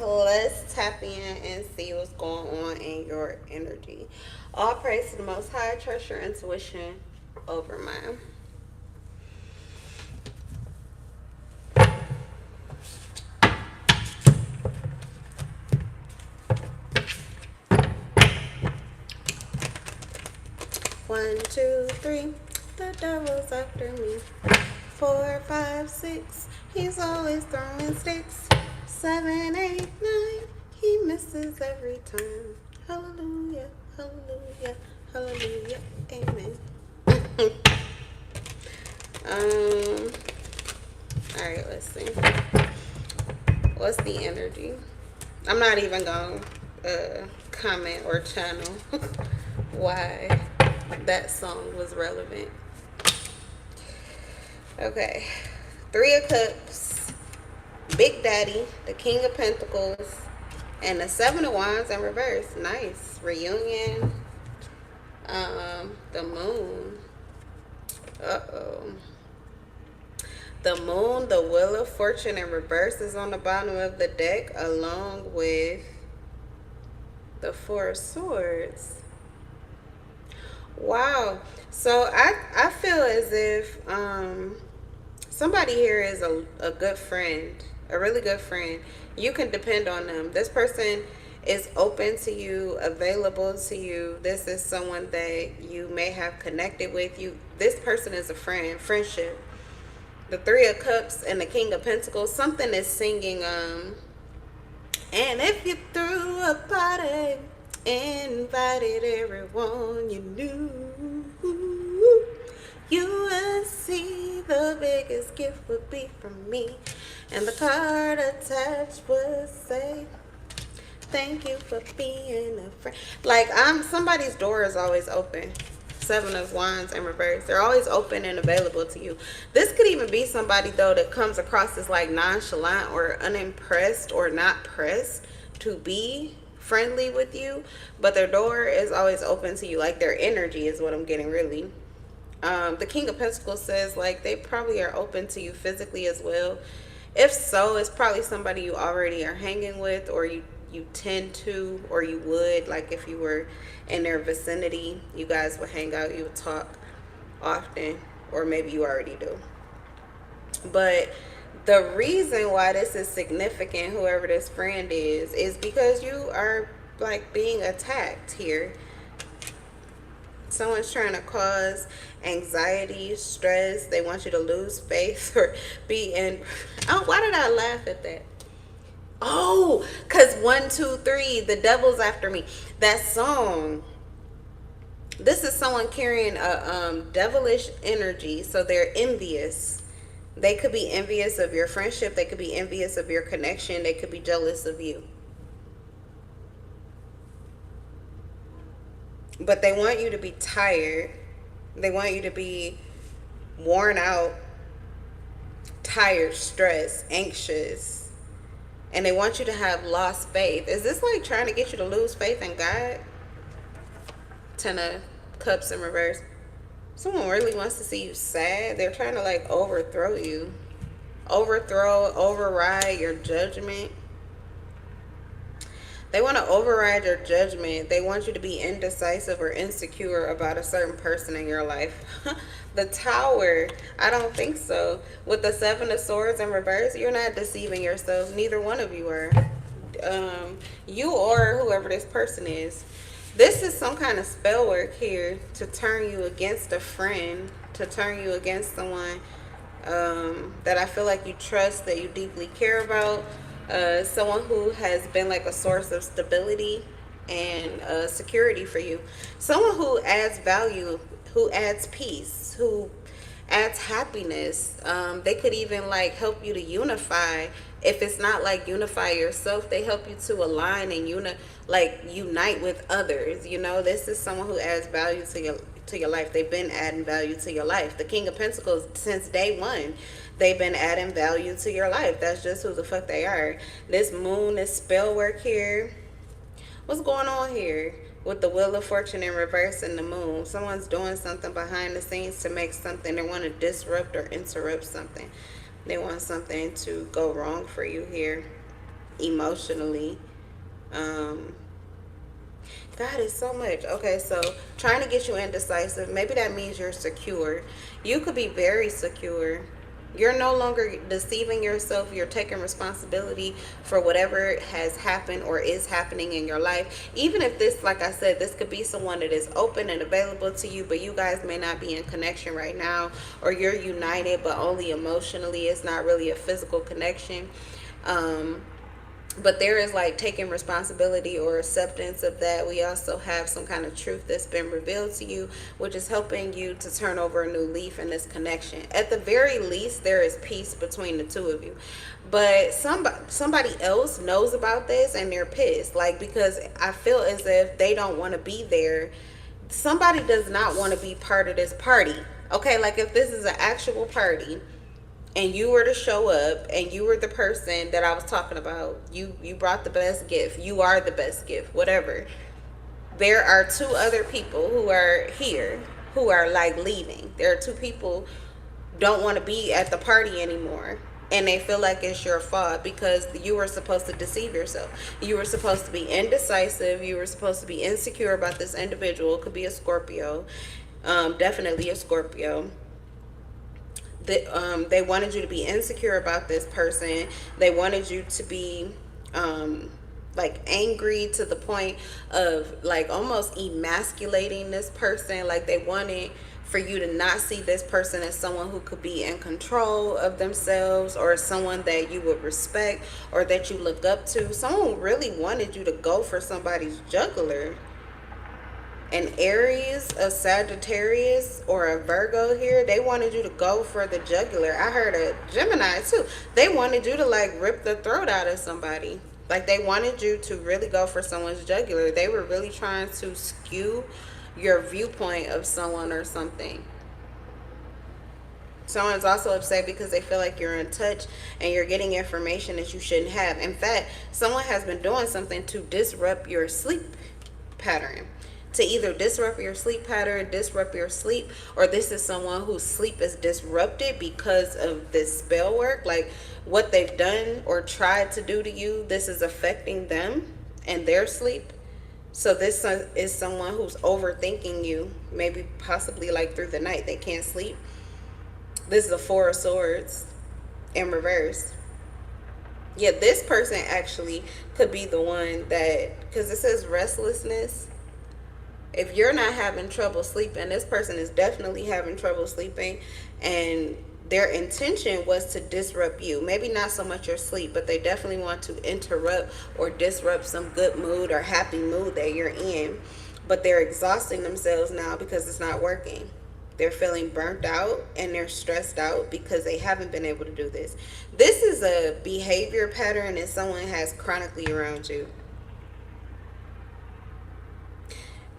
let's tap in and see what's going on in your energy. All praise to the Most High. Trust your intuition over mine. One, two, three, the devil's after me. 4, 5, 6, he's always throwing sticks. 7, 8, 9, he misses every time. Hallelujah, hallelujah, hallelujah, amen. Alright, let's see. What's the energy? I'm not even gonna comment or channel why that song was relevant. Okay. 3 of Cups, Big Daddy, the King of Pentacles, and the 7 of Wands in reverse. Nice. Reunion. The Moon. Uh-oh. The Moon, the Wheel of Fortune in reverse is on the bottom of the deck, along with the 4 of Swords. Wow. So I feel as if somebody here is a good friend, a really good friend. You can depend on them. This person is open to you, available to you. This is someone that you may have connected with. This person is a friend, friendship. The 3 of Cups and the King of Pentacles, something is singing, and if you threw a party, invited everyone you knew, you would see the biggest gift would be from me. And the card attached would say, thank you for being a friend. Like, somebody's door is always open. 7 of Wands in reverse. They're always open and available to you. This could even be somebody, though, that comes across as like nonchalant or unimpressed or not pressed to be friendly with you, but their door is always open to you. Like, their energy is what I'm getting, really. The King of Pentacles says, like, they probably are open to you physically as well. If so, it's probably somebody you already are hanging with, or you tend to, or you would, like, if you were in their vicinity, you guys would hang out, you would talk often, or maybe you already do. But the reason why this is significant, whoever this friend is because you are, like, being attacked here. Someone's trying to cause anxiety, stress. They want you to lose faith or be in... Oh, why did I laugh at that? Oh, because 1, 2, 3, the devil's after me. That song. This is someone carrying a devilish energy, so they're envious. They could be envious of your friendship. They could be envious of your connection. They could be jealous of you. But they want you to be tired. They want you to be worn out, tired, stressed, anxious. And they want you to have lost faith. Is this like trying to get you to lose faith in God? 10 of Cups in reverse. Someone really wants to see you sad. They're trying to, like, overthrow you. Override your judgment. They want to override your judgment. They want you to be indecisive or insecure about a certain person in your life. The Tower, I don't think so. With the 7 of Swords in reverse, you're not deceiving yourself. Neither one of you are. You or whoever this person is. This is some kind of spell work here to turn you against a friend, to turn you against someone that I feel like you trust, that you deeply care about. Someone who has been like a source of stability and security for you. Someone who adds value, who adds peace, who adds happiness. They could even, like, help you to unify. If it's not like unify yourself, they help you to align and unite with others. You know, this is someone who adds value to your life. They've been adding value to your life. The King of Pentacles, since day one, they've been adding value to your life. That's just who the fuck they are. This moon, this spell work here. What's going on here? With the Wheel of Fortune in reverse and the moon. Someone's doing something behind the scenes to make something. They want to disrupt or interrupt something. They want something to go wrong for you here. emotionally. Um, God is so much. Okay, so trying to get you indecisive, maybe that means you're secure. You could be very secure. You're no longer deceiving yourself. You're taking responsibility for whatever has happened or is happening in your life. Even if this, like I said, this could be someone that is open and available to you, but you guys may not be in connection right now, or you're united, but only emotionally. It's not really a physical connection. But there is like taking responsibility or acceptance of that. We also have some kind of truth that's been revealed to you, which is helping you to turn over a new leaf in this connection. At the very least, there is peace between the two of you. But somebody else knows about this and they're pissed, like, because I feel as if they don't want to be there. Somebody does not want to be part of this party. Okay, like if this is an actual party and you were to show up and you were the person that I was talking about, you brought the best gift, you are the best gift, whatever. There are two other people who are here who are like leaving. There are two people don't want to be at the party anymore, and they feel like it's your fault because you were supposed to deceive yourself. You were supposed to be indecisive. You were supposed to be insecure about this individual. It could be a Scorpio, definitely a Scorpio. They wanted you to be insecure about this person. They wanted you to be like angry to the point of like almost emasculating this person. Like they wanted for you to not see this person as someone who could be in control of themselves, or someone that you would respect or that you look up to. Someone really wanted you to go for somebody's jugular. An Aries, a Sagittarius, or a Virgo here, they wanted you to go for the jugular. I heard a Gemini too. They wanted you to like rip the throat out of somebody. Like they wanted you to really go for someone's jugular. They were really trying to skew your viewpoint of someone or something. Someone's also upset because they feel like you're in touch and you're getting information that you shouldn't have. In fact, someone has been doing something to disrupt your sleep pattern, to either disrupt your sleep pattern, disrupt your sleep, or this is someone whose sleep is disrupted because of this spell work. Like what they've done or tried to do to you, this is affecting them and their sleep. So this is someone who's overthinking you, maybe possibly like through the night. They can't sleep. This is the Four of Swords in reverse. Yeah, this person actually could be the one that, because it says restlessness. If you're not having trouble sleeping, this person is definitely having trouble sleeping, and their intention was to disrupt you. Maybe not so much your sleep, but they definitely want to interrupt or disrupt some good mood or happy mood that you're in. But they're exhausting themselves now because it's not working. They're feeling burnt out and they're stressed out because they haven't been able to do this. This is a behavior pattern that someone has chronically around you.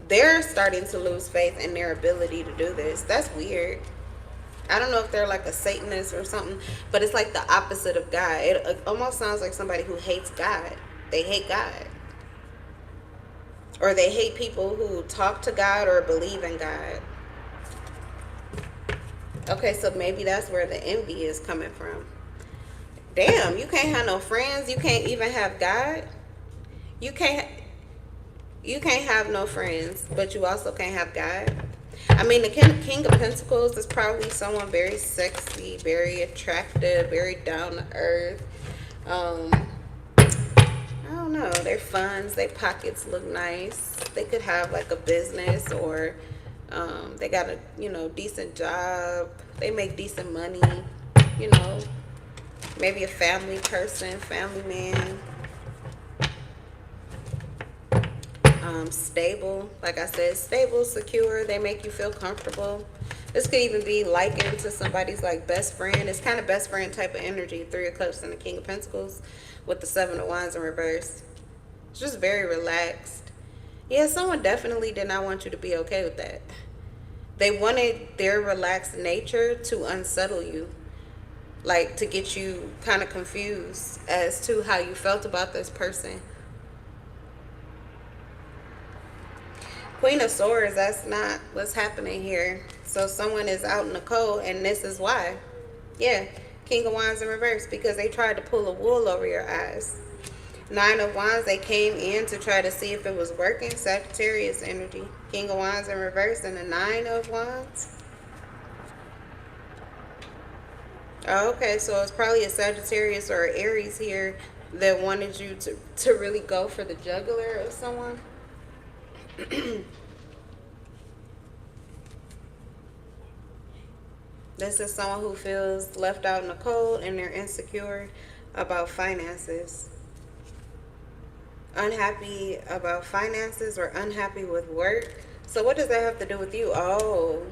They're starting to lose faith in their ability to do this. That's weird. I don't know if they're like a Satanist or something, but it's like the opposite of God. It almost sounds like somebody who hates God. They hate God. Or they hate people who talk to God or believe in God. Okay, so maybe that's where the envy is coming from. Damn, you can't have no friends. You can't even have God. You can't have no friends, but you also can't have God. I mean, the King of Pentacles is probably someone very sexy, very attractive, very down to earth. I don't know. Their funds, their pockets look nice. They could have like a business, or they got a decent job. They make decent money. Maybe a family person, family man. Stable, like I said, stable, secure. They make you feel comfortable. This could even be likened to somebody's like best friend. It's kind of best friend type of energy. Three of Cups and the King of Pentacles with the Seven of Wands in reverse. It's just very relaxed. Yeah, someone definitely did not want you to be okay with that. They wanted their relaxed nature to unsettle you, like to get you kind of confused as to how you felt about this person. Queen of Swords, that's not what's happening here. So someone is out in the cold, and this is why. Yeah, King of Wands in reverse, because they tried to pull a wool over your eyes. Nine of Wands, they came in to try to see if it was working. Sagittarius energy. King of Wands in reverse and the Nine of Wands. Oh, okay, so it's probably a Sagittarius or Aries here that wanted you to really go for the jugular of someone. This is someone who feels left out in the cold and they're insecure about finances. Unhappy about finances or unhappy with work. So what does that have to do with you? Oh,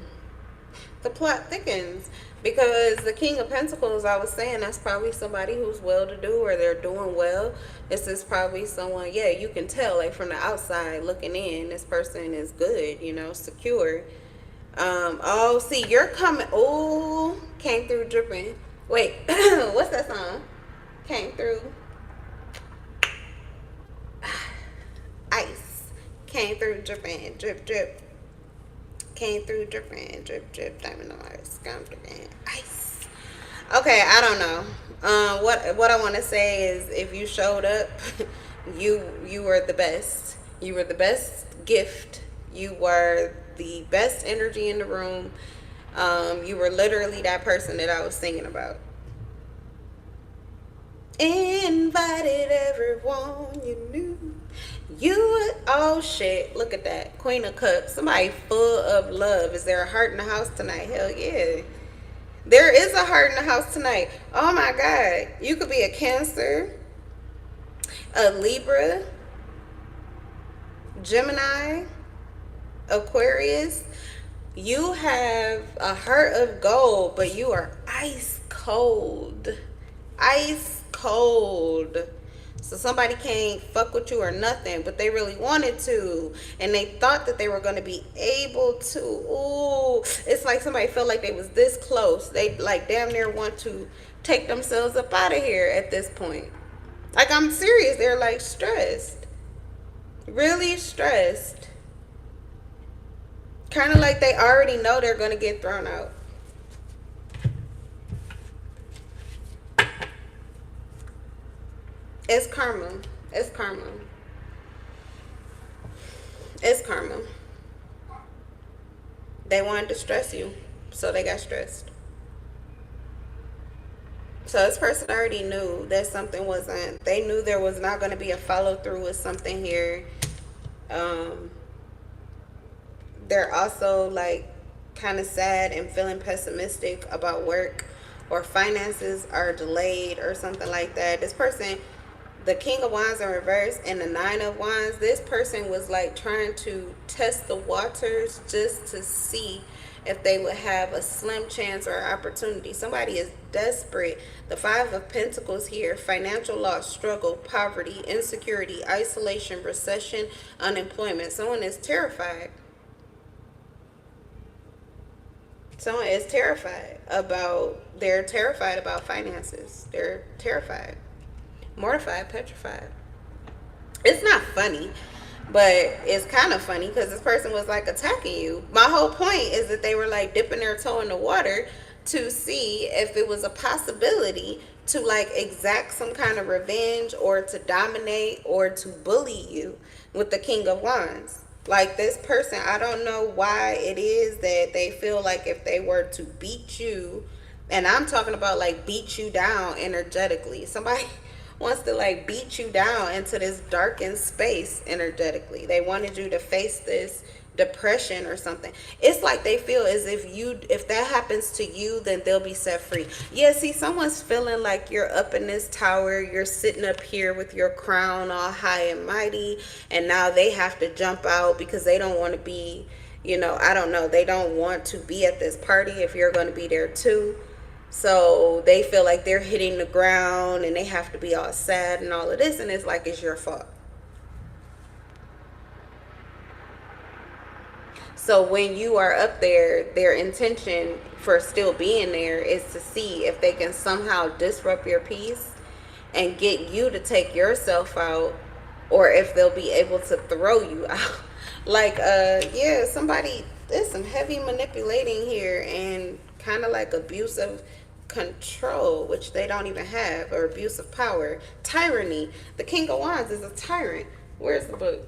the plot thickens. Because the King of Pentacles, I was saying, that's probably somebody who's well-to-do or they're doing well. This is probably someone, yeah, you can tell, like, from the outside looking in, this person is good, you know, secure. Oh, see, you're coming. Oh, came through dripping. Wait, what's that song? Came through. Ice. Came through dripping, drip, drip. Came through dripping, drip, drip. Diamond Mars. Come dripping. Ice. Okay, I don't know. What I want to say is, if you showed up, you were the best. You were the best gift. You were the best energy in the room. You were literally that person that I was thinking about. Invited everyone you knew. Oh shit, look at that. Queen of Cups. Somebody full of love. Is there a heart in the house tonight? Hell yeah. There is a heart in the house tonight. Oh my God. You could be a Cancer, a Libra, Gemini, Aquarius. You have a heart of gold, but you are ice cold. Ice cold. So somebody can't fuck with you or nothing, but they really wanted to. And they thought that they were going to be able to. Ooh, it's like somebody felt like they was this close. They like damn near want to take themselves up out of here at this point. Like, I'm serious. They're like stressed. Really stressed. Kind of like they already know they're going to get thrown out. It's karma. It's karma. It's karma. They wanted to stress you, so they got stressed. So this person already knew that something wasn't, they knew there was not going to be a follow through with something here. They're also like kind of sad and feeling pessimistic about work, or finances are delayed or something like that. This person, the King of Wands in reverse and the Nine of Wands, this person was like trying to test the waters just to see if they would have a slim chance or opportunity. Somebody is desperate. The Five of Pentacles here: financial loss, struggle, poverty, insecurity, isolation, recession, unemployment. Someone is terrified. Someone is terrified about, they're terrified about finances. They're terrified. Mortified, petrified. It's not funny, but it's kind of funny because this person was like attacking you. My whole point is that they were like dipping their toe in the water to see if it was a possibility to like exact some kind of revenge or to dominate or to bully you with the King of Wands. Like, this person, I don't know why it is that they feel like if they were to beat you, and I'm talking about like beat you down energetically. Somebody wants to like beat you down into this darkened space energetically. They wanted you to face this depression or something. It's like they feel as if that happens to you, then they'll be set free. Yeah, see, someone's feeling like you're up in this tower, you're sitting up here with your crown all high and mighty, and now they have to jump out because they don't want to be, you know, I don't know, they don't want to be at this party if you're going to be there too. So they feel like they're hitting the ground and they have to be all sad and all of this, and it's like it's your fault. So when you are up there, their intention for still being there is to see if they can somehow disrupt your peace and get you to take yourself out, or if they'll be able to throw you out. Like, yeah, somebody, there's some heavy manipulating here and kind of like abusive control, which they don't even have, or abuse of power. Tyranny. The King of Wands is a tyrant. Where's the book?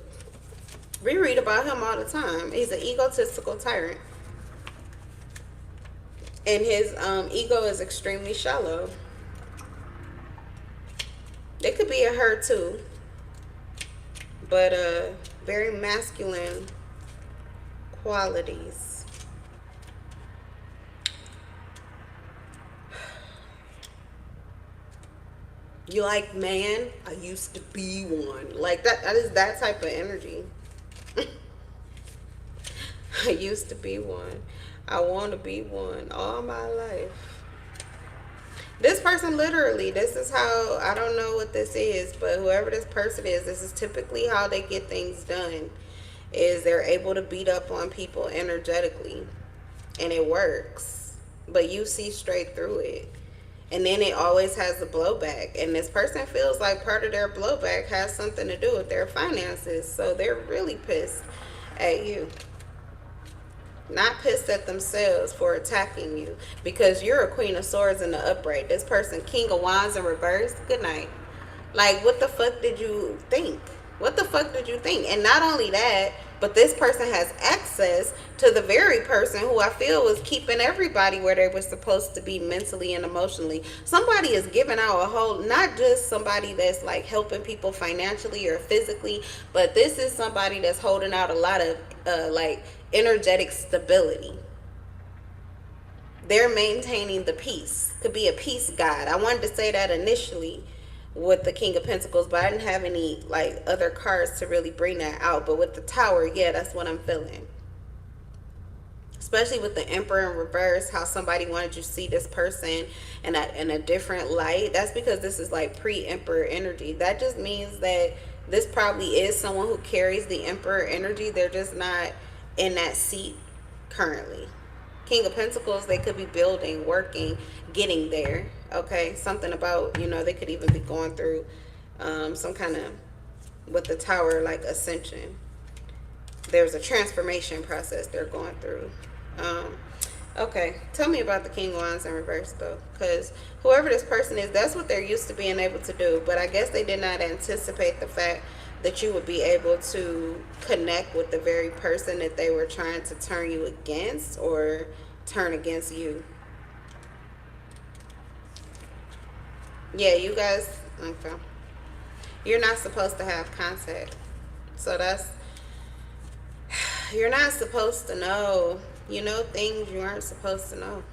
We read about him all the time. He's an egotistical tyrant. And his ego is extremely shallow. It could be a her too. But very masculine qualities. You like, man, I used to be one. Like that is that type of energy. I used to be one. I want to be one all my life. This person literally, this is how, I don't know what this is, but whoever this person is, this is typically how they get things done, is they're able to beat up on people energetically. And it works. But you see straight through it. And then it always has a blowback. And this person feels like part of their blowback has something to do with their finances. So they're really pissed at you. Not pissed at themselves for attacking you. Because you're a Queen of Swords in the upright. This person, King of Wands in reverse. Good night. Like, what the fuck did you think? What the fuck did you think? And not only that, but this person has access to the very person who I feel was keeping everybody where they were supposed to be mentally and emotionally. Somebody is giving out a whole, not just somebody that's like helping people financially or physically, but this is somebody that's holding out a lot of like energetic stability. They're maintaining the peace. Could be a peace god. I wanted to say that initially with the King of Pentacles, but I didn't have any like other cards to really bring that out. But with the Tower, yeah, that's what I'm feeling. Especially with the Emperor in reverse, how somebody wanted you to see this person in a different light. That's because this is like pre-Emperor energy. That just means that this probably is someone who carries the Emperor energy. They're just not in that seat currently. King of Pentacles, they could be building, working, getting there. Okay, something about, you know, they could even be going through some kind of, with the Tower, like ascension. There's a transformation process they're going through. Okay, tell me about the King of Wands in reverse though, because whoever this person is, that's what they're used to being able to do. But I guess they did not anticipate the fact that you would be able to connect with the very person that they were trying to turn you against or turn against you. Yeah, you guys, okay. You're not supposed to have contact. So that's, you're not supposed to know, you know, things you aren't supposed to know.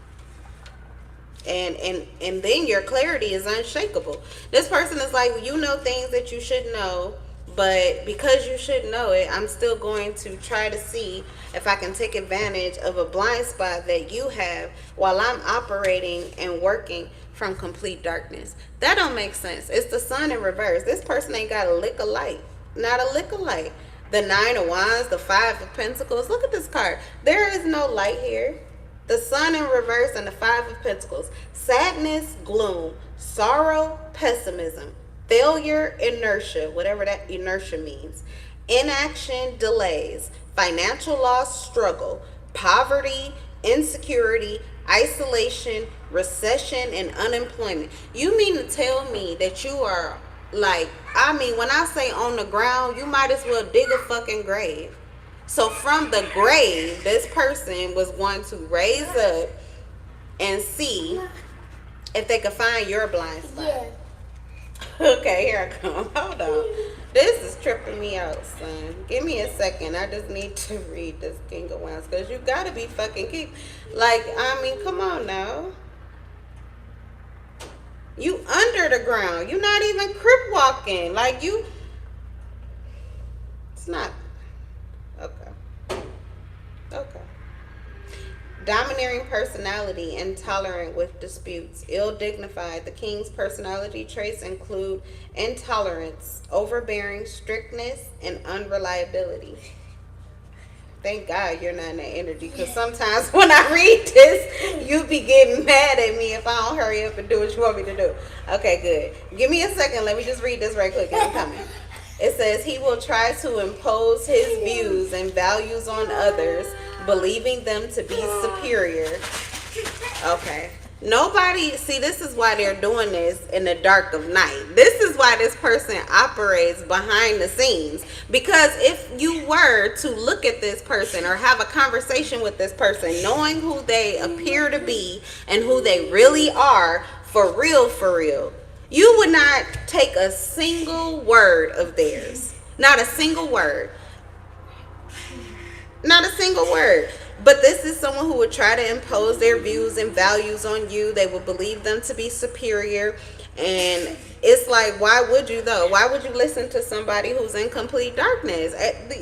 And then your clarity is unshakable. This person is like, you know things that you should know, but because you should know it, I'm still going to try to see if I can take advantage of a blind spot that you have while I'm operating and working from complete darkness. That don't make sense. It's the Sun in reverse. This person ain't got a lick of light. Not a lick of light. The Nine of Wands, the Five of Pentacles. Look at this card. There is no light here. The Sun in reverse and the Five of Pentacles. Sadness, gloom, sorrow, pessimism, failure, inertia, whatever that inertia means. Inaction, delays, financial loss, struggle, poverty, insecurity, isolation, recession, and unemployment. You mean to tell me that you are like, I mean, when I say on the ground, you might as well dig a fucking grave. So from the grave, this person was going to raise up and see if they could find your blind spot. Yeah. Okay, here I come. Hold on. This is tripping me out, son. Give me a second. I just need to read this King of Wands because you gotta be fucking keep. Like, I mean, come on now. You under the ground. You not even crypt walking. Like you. It's not. Okay. Okay. Domineering personality, intolerant with disputes, ill-dignified. The King's personality traits include intolerance, overbearing, strictness, and unreliability. Thank God you're not in that energy, because sometimes when I read this, you be getting mad at me if I don't hurry up and do what you want me to do. Okay, good. Give me a second. Let me just read this right quick and I'm coming. It says, he will try to impose his views and values on others, believing them to be superior. Okay. Nobody, see, this is why they're doing this in the dark of night. This is why this person operates behind the scenes. Because if you were to look at this person or have a conversation with this person, knowing who they appear to be and who they really are, for real, you would not take a single word of theirs. Not a single word. Not a single word. But this is someone who would try to impose their views and values on you. They would believe them to be superior. And it's like, why would you though? Why would you listen to somebody who's in complete darkness?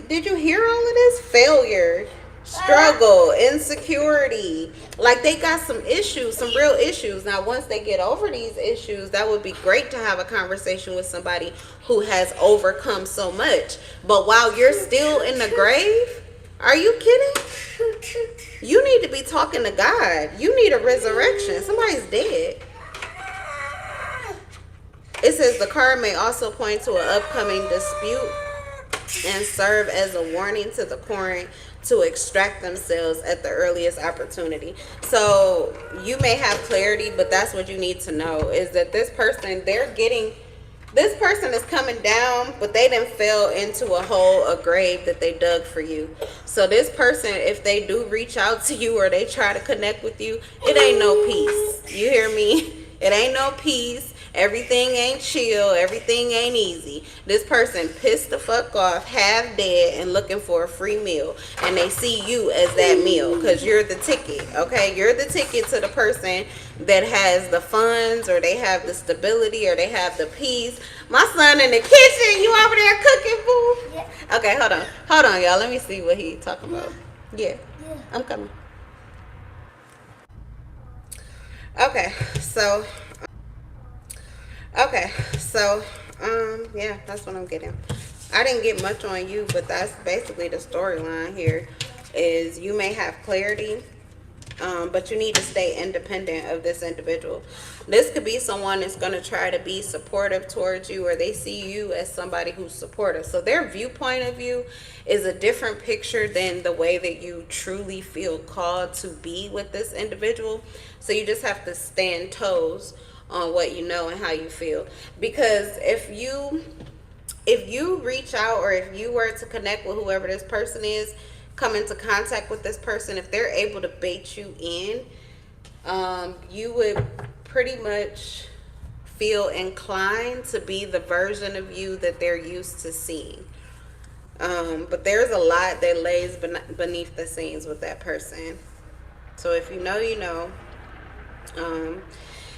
Did you hear all of this? Failure, struggle, insecurity. Like, they got some issues, some real issues. Now, once they get over these issues, that would be great to have a conversation with somebody who has overcome so much. But while you're still in the grave, are you kidding? You need to be talking to God. You need a resurrection. Somebody's dead. It says the card may also point to an upcoming dispute and serve as a warning to the current to extract themselves at the earliest opportunity. So you may have clarity, but that's what you need to know, is that this person, this person is coming down, but they done fell into a hole, a grave that they dug for you. So this person, if they do reach out to you or they try to connect with you, it ain't no peace. You hear me? It ain't no peace. Everything ain't chill. Everything ain't easy. This person pissed the fuck off, half dead, and looking for a free meal. And they see you as that meal because you're the ticket, okay? You're the ticket to the person that has the funds, or they have the stability, or they have the peace. My son in the kitchen. You over there cooking, boo? Yeah. Okay, hold on, y'all. Let me see what he talking about. Yeah. I'm coming. Okay, so yeah, that's what I'm getting. I didn't get much on you, but that's basically the storyline here. Is you may have clarity, but you need to stay independent of this individual. This could be someone that's going to try to be supportive towards you, or they see you as somebody who's supportive. So their viewpoint of you is a different picture than the way that you truly feel called to be with this individual. So you just have to stand toes on what you know and how you feel. Because if you reach out, or if you were to connect with whoever this person is, come into contact with this person, if they're able to bait you in, you would pretty much feel inclined to be the version of you that they're used to seeing. But there's a lot that lays beneath the scenes with that person. So if you know, you know.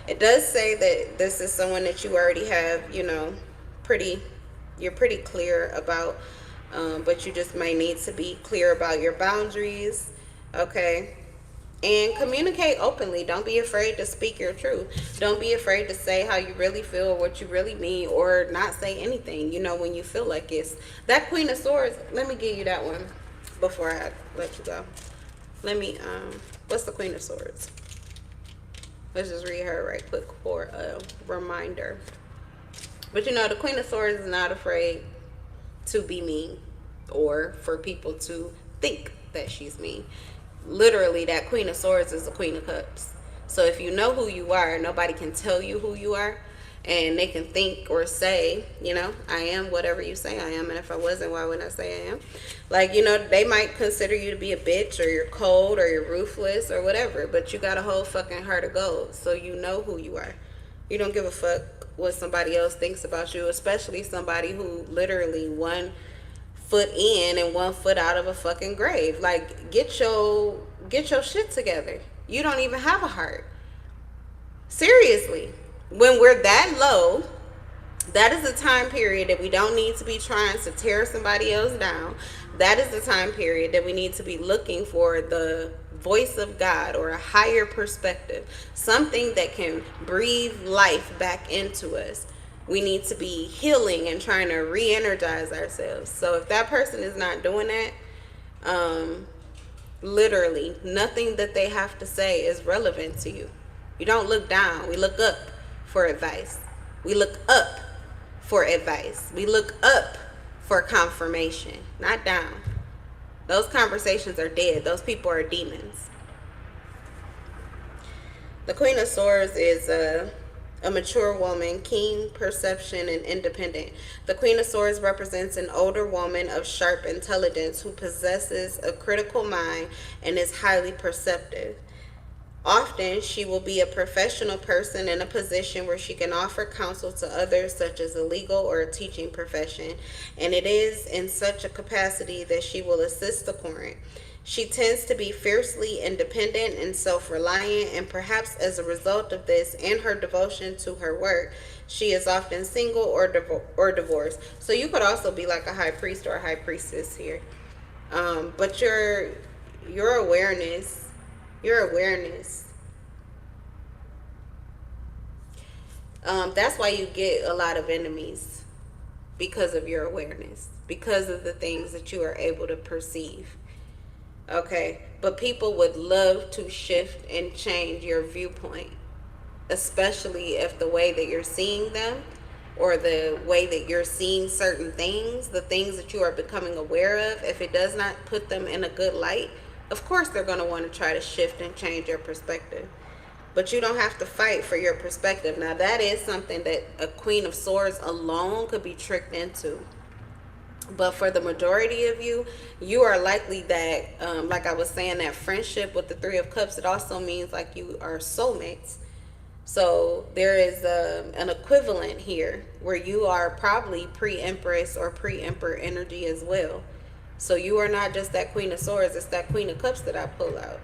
It does say that this is someone that you already have, you know, you're pretty clear about, but you just might need to be clear about your boundaries, okay? And communicate openly. Don't be afraid to speak your truth. Don't be afraid to say how you really feel, or what you really mean, or not say anything, you know, when you feel like it's. That Queen of Swords, let me give you that one before I let you go. Let me, what's the Queen of Swords? Let's just read her right quick for a reminder. But you know, the Queen of Swords is not afraid to be mean, or for people to think that she's mean. Literally, that Queen of Swords is the Queen of Cups. So if you know who you are, nobody can tell you who you are. And they can think or say, you know, I am whatever you say I am. And if I wasn't, why wouldn't I say I am? Like, you know, they might consider you to be a bitch, or you're cold, or you're ruthless, or whatever. But you got a whole fucking heart of gold. So you know who you are. You don't give a fuck what somebody else thinks about you. Especially somebody who literally 1 foot in and 1 foot out of a fucking grave. Like, get your shit together. You don't even have a heart. Seriously. When we're that low, that is the time period that we don't need to be trying to tear somebody else down. That is the time period that we need to be looking for the voice of God, or a higher perspective, something that can breathe life back into us. We need to be healing and trying to re-energize ourselves. So if that person is not doing that, literally nothing that they have to say is relevant to you. You don't look down. We look up for advice. We look up for advice. We look up for confirmation, not down. Those conversations are dead. Those people are demons. The Queen of Swords is a mature woman, keen perception, and independent. The Queen of Swords represents an older woman of sharp intelligence who possesses a critical mind and is highly perceptive. Often, she will be a professional person in a position where she can offer counsel to others, such as a legal or a teaching profession, and it is in such a capacity that she will assist the court. She tends to be fiercely independent and self reliant, and perhaps as a result of this and her devotion to her work, she is often single or divorced. So, you could also be like a high priest or a high priestess here. But your awareness, your awareness that's why you get a lot of enemies, because of your awareness, because of the things that you are able to perceive. Okay, but people would love to shift and change your viewpoint, especially if the way that you're seeing them, or the way that you're seeing certain things, the things that you are becoming aware of, if it does not put them in a good light, of course they're going to want to try to shift and change your perspective. But you don't have to fight for your perspective. Now, that is something that a Queen of Swords alone could be tricked into. But for the majority of you, you are likely that, like I was saying, that friendship with the Three of Cups, it also means like you are soulmates. So there is an equivalent here where you are probably pre-empress or pre-emperor energy as well. So you are not just that Queen of Swords, it's that Queen of Cups that I pull out.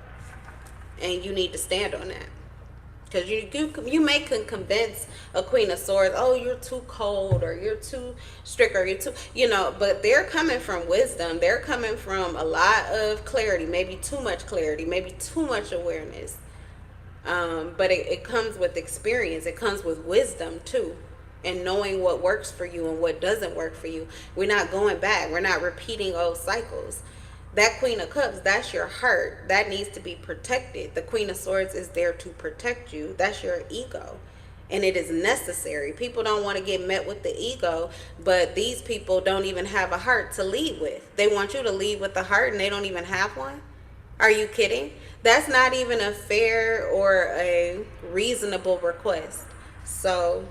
And you need to stand on that. Because you may convince a Queen of Swords, oh, you're too cold, or you're too strict, or you're too, but they're coming from wisdom. They're coming from a lot of clarity, maybe too much clarity, maybe too much awareness. But it comes with experience. It comes with wisdom, too. And knowing what works for you and what doesn't work for you. We're not going back. We're not repeating old cycles. That Queen of Cups, that's your heart. That needs to be protected. The Queen of Swords is there to protect you. That's your ego. And it is necessary. People don't want to get met with the ego, but these people don't even have a heart to lead with. They want you to lead with the heart and they don't even have one? Are you kidding? That's not even a fair or a reasonable request. So,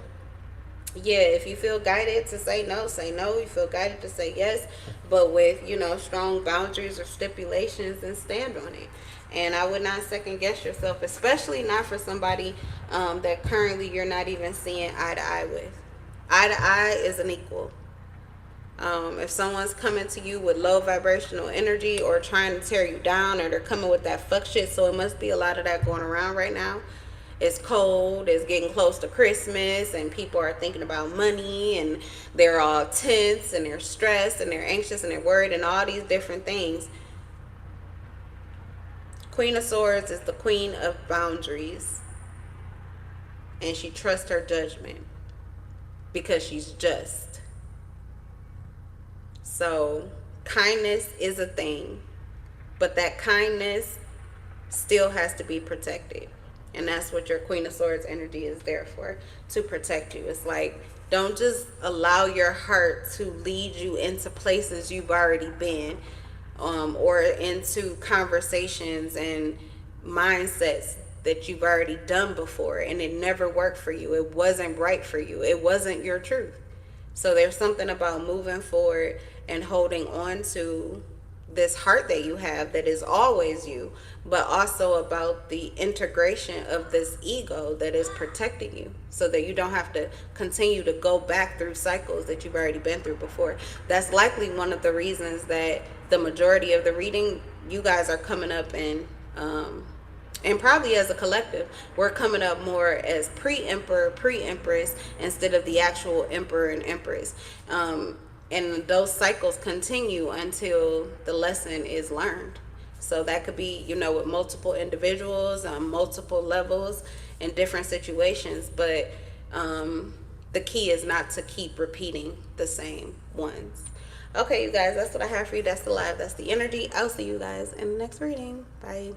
yeah, if you feel guided to say no, say no. You feel guided to say yes, but with, strong boundaries or stipulations, and stand on it. And I would not second guess yourself, especially not for somebody that currently you're not even seeing eye to eye with. Eye to eye is an equal. If someone's coming to you with low vibrational energy or trying to tear you down, or they're coming with that fuck shit, so it must be a lot of that going around right now. It's cold, it's getting close to Christmas, and people are thinking about money, and they're all tense, and they're stressed, and they're anxious, and they're worried, and all these different things. Queen of Swords is the queen of boundaries, and she trusts her judgment because she's just. So kindness is a thing, but that kindness still has to be protected. And that's what your Queen of Swords energy is there for, to protect you. It's like, don't just allow your heart to lead you into places you've already been, or into conversations and mindsets that you've already done before, and it never worked for you. It wasn't right for you. It wasn't your truth. So there's something about moving forward and holding on to this heart that you have that is always you, but also about the integration of this ego that is protecting you, so that you don't have to continue to go back through cycles that you've already been through before. That's likely one of the reasons that the majority of the reading, you guys are coming up and probably as a collective, we're coming up more as pre-emperor, pre-empress, instead of the actual emperor and empress. And those cycles continue until the lesson is learned. So that could be, with multiple individuals on multiple levels in different situations. But the key is not to keep repeating the same ones. Okay, you guys, that's what I have for you. That's the live. That's the energy. I'll see you guys in the next reading. Bye.